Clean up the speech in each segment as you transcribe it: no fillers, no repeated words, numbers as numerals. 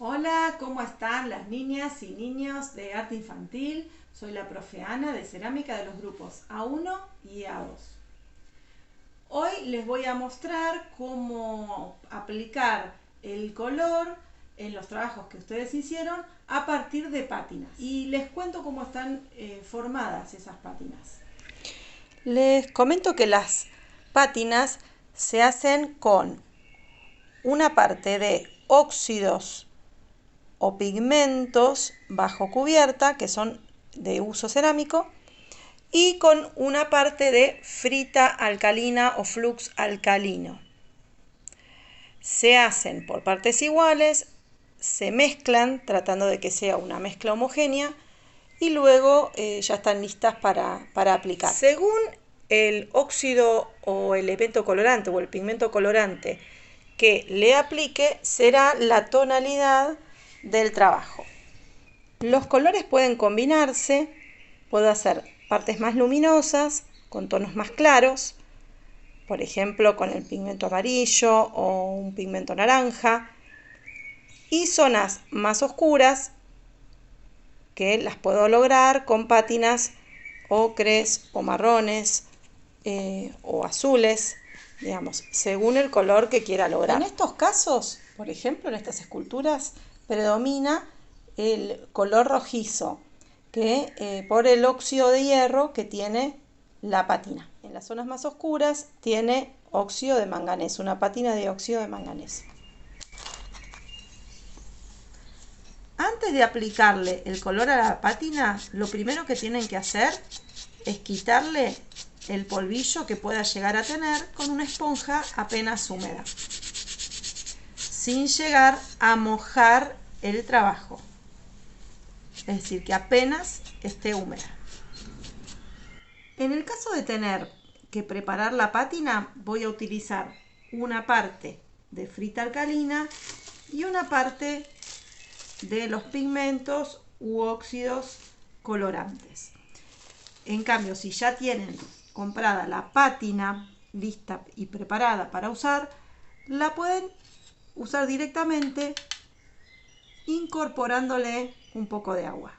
Hola, ¿cómo están las niñas y niños de arte infantil? Soy la profe Ana de cerámica de los grupos A1 y A2. Hoy les voy a mostrar cómo aplicar el color en los trabajos que ustedes hicieron a partir de pátinas. Y les cuento cómo están formadas esas pátinas. Les comento que las pátinas se hacen con una parte de óxidos o pigmentos bajo cubierta, que son de uso cerámico, y con una parte de frita alcalina o flux alcalino. Se hacen por partes iguales, se mezclan tratando de que sea una mezcla homogénea y luego ya están listas para aplicar. Según el óxido o el elemento colorante o el pigmento colorante que le aplique, será la tonalidad del trabajo. Los colores pueden combinarse, puedo hacer partes más luminosas con tonos más claros, por ejemplo con el pigmento amarillo o un pigmento naranja, y zonas más oscuras que las puedo lograr con pátinas ocres o marrones o azules, digamos, según el color que quiera lograr. En estos casos, por ejemplo, en estas esculturas, predomina el color rojizo, que por el óxido de hierro que tiene la pátina. En las zonas más oscuras tiene óxido de manganeso, una pátina de óxido de manganeso. Antes de aplicarle el color a la pátina, lo primero que tienen que hacer es quitarle el polvillo que pueda llegar a tener con una esponja apenas húmeda, sin llegar a mojar el trabajo, es decir, que apenas esté húmeda. En el caso de tener que preparar la pátina, voy a utilizar una parte de frita alcalina y una parte de los pigmentos u óxidos colorantes. En cambio, si ya tienen comprada la pátina lista y preparada para usar, la pueden usar directamente incorporándole un poco de agua.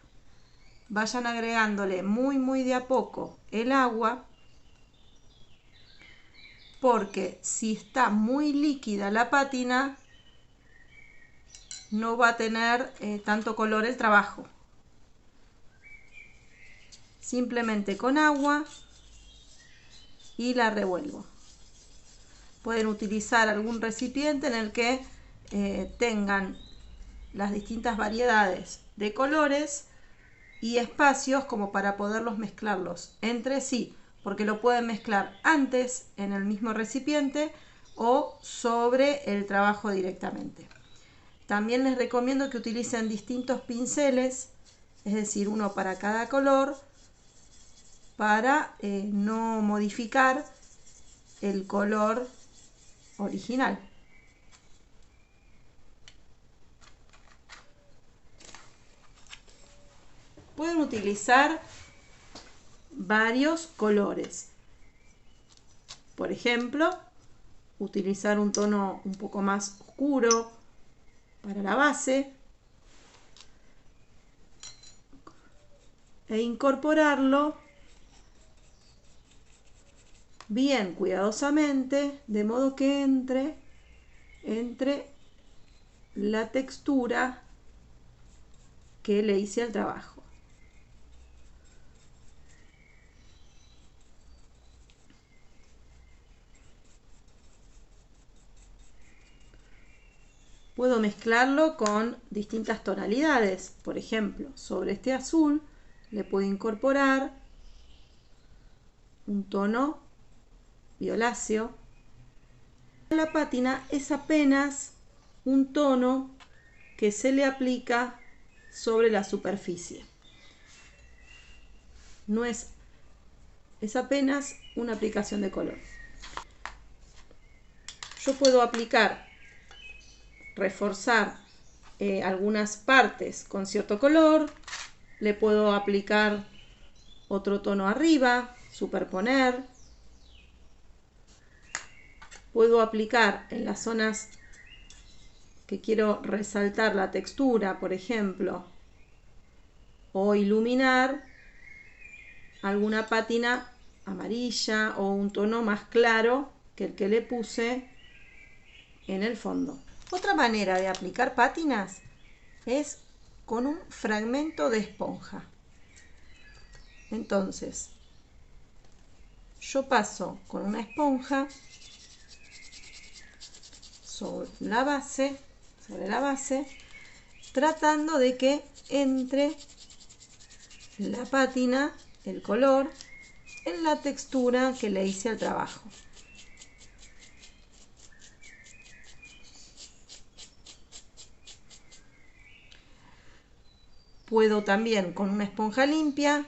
Vayan agregándole muy de a poco el agua, porque si está muy líquida la pátina no va a tener tanto color el trabajo. Simplemente con agua y la revuelvo. Pueden utilizar algún recipiente en el que tengan las distintas variedades de colores y espacios como para poderlos mezclarlos entre sí, porque lo pueden mezclar antes en el mismo recipiente o sobre el trabajo directamente. También les recomiendo que utilicen distintos pinceles, es decir, uno para cada color, para no modificar el color original. Pueden utilizar varios colores. Por ejemplo, utilizar un tono un poco más oscuro para la base e incorporarlo bien cuidadosamente, de modo que entre la textura que le hice al trabajo. Puedo mezclarlo con distintas tonalidades. Por ejemplo, sobre este azul le puedo incorporar un tono violáceo. La pátina es apenas un tono que se le aplica sobre la superficie. No es apenas una aplicación de color. Yo puedo reforzar algunas partes con cierto color, le puedo aplicar otro tono arriba, superponer, puedo aplicar en las zonas que quiero resaltar la textura, por ejemplo, o iluminar alguna pátina amarilla o un tono más claro que el que le puse en el fondo. Otra manera de aplicar pátinas es con un fragmento de esponja. Entonces, yo paso con una esponja sobre la base, tratando de que entre la pátina, el color, en la textura que le hice al trabajo. Puedo también con una esponja limpia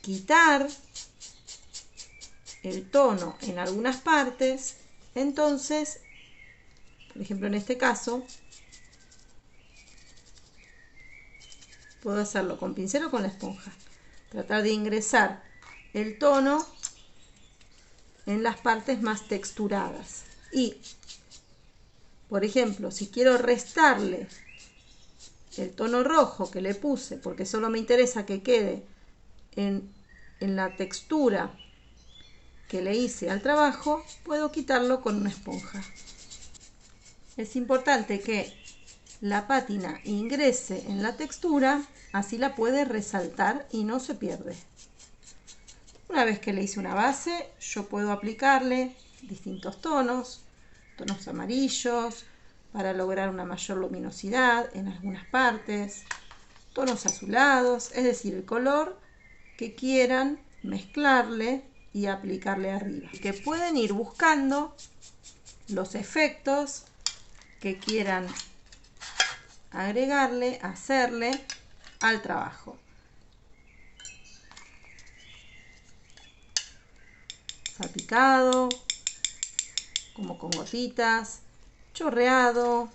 quitar el tono en algunas partes. Entonces, por ejemplo en este caso, puedo hacerlo con pincel o con la esponja. Tratar de ingresar el tono en las partes más texturadas. Y, por ejemplo, si quiero restarle el tono rojo que le puse, porque solo me interesa que quede en la textura que le hice al trabajo, puedo quitarlo con una esponja. Es importante que la pátina ingrese en la textura, así la puede resaltar y no se pierde. Una vez que le hice una base, yo puedo aplicarle distintos tonos amarillos, para lograr una mayor luminosidad en algunas partes, tonos azulados, es decir, el color que quieran mezclarle y aplicarle arriba. Que pueden ir buscando los efectos que quieran agregarle, hacerle al trabajo. Salpicado, como con gotitas, chorreado,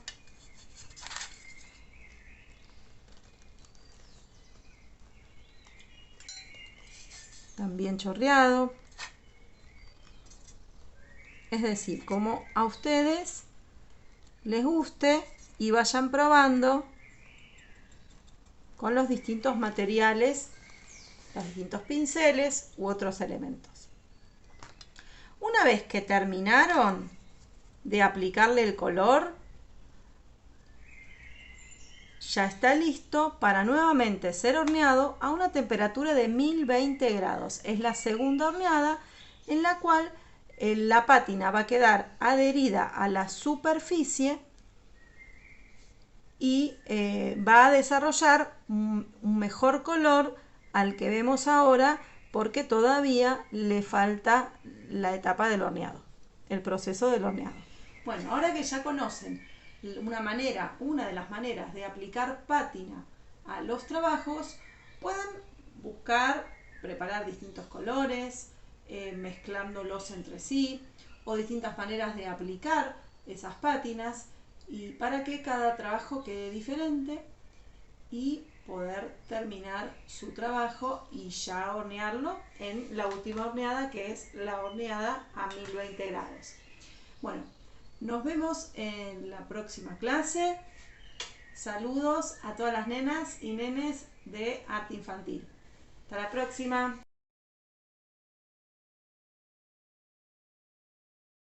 también chorreado, es decir, como a ustedes les guste y vayan probando con los distintos materiales, los distintos pinceles u otros elementos. Una vez que terminaron de aplicarle el color, ya está listo para nuevamente ser horneado a una temperatura de 1020 grados. Es la segunda horneada en la cual la pátina va a quedar adherida a la superficie y va a desarrollar un mejor color al que vemos ahora, porque todavía le falta la etapa del horneado, el proceso del horneado. Bueno, ahora que ya conocen una de las maneras de aplicar pátina a los trabajos, pueden buscar, preparar distintos colores, mezclándolos entre sí, o distintas maneras de aplicar esas pátinas, y para que cada trabajo quede diferente y poder terminar su trabajo y ya hornearlo en la última horneada, que es la horneada a 1020 grados. Bueno, nos vemos en la próxima clase. Saludos a todas las nenas y nenes de arte infantil. Hasta la próxima.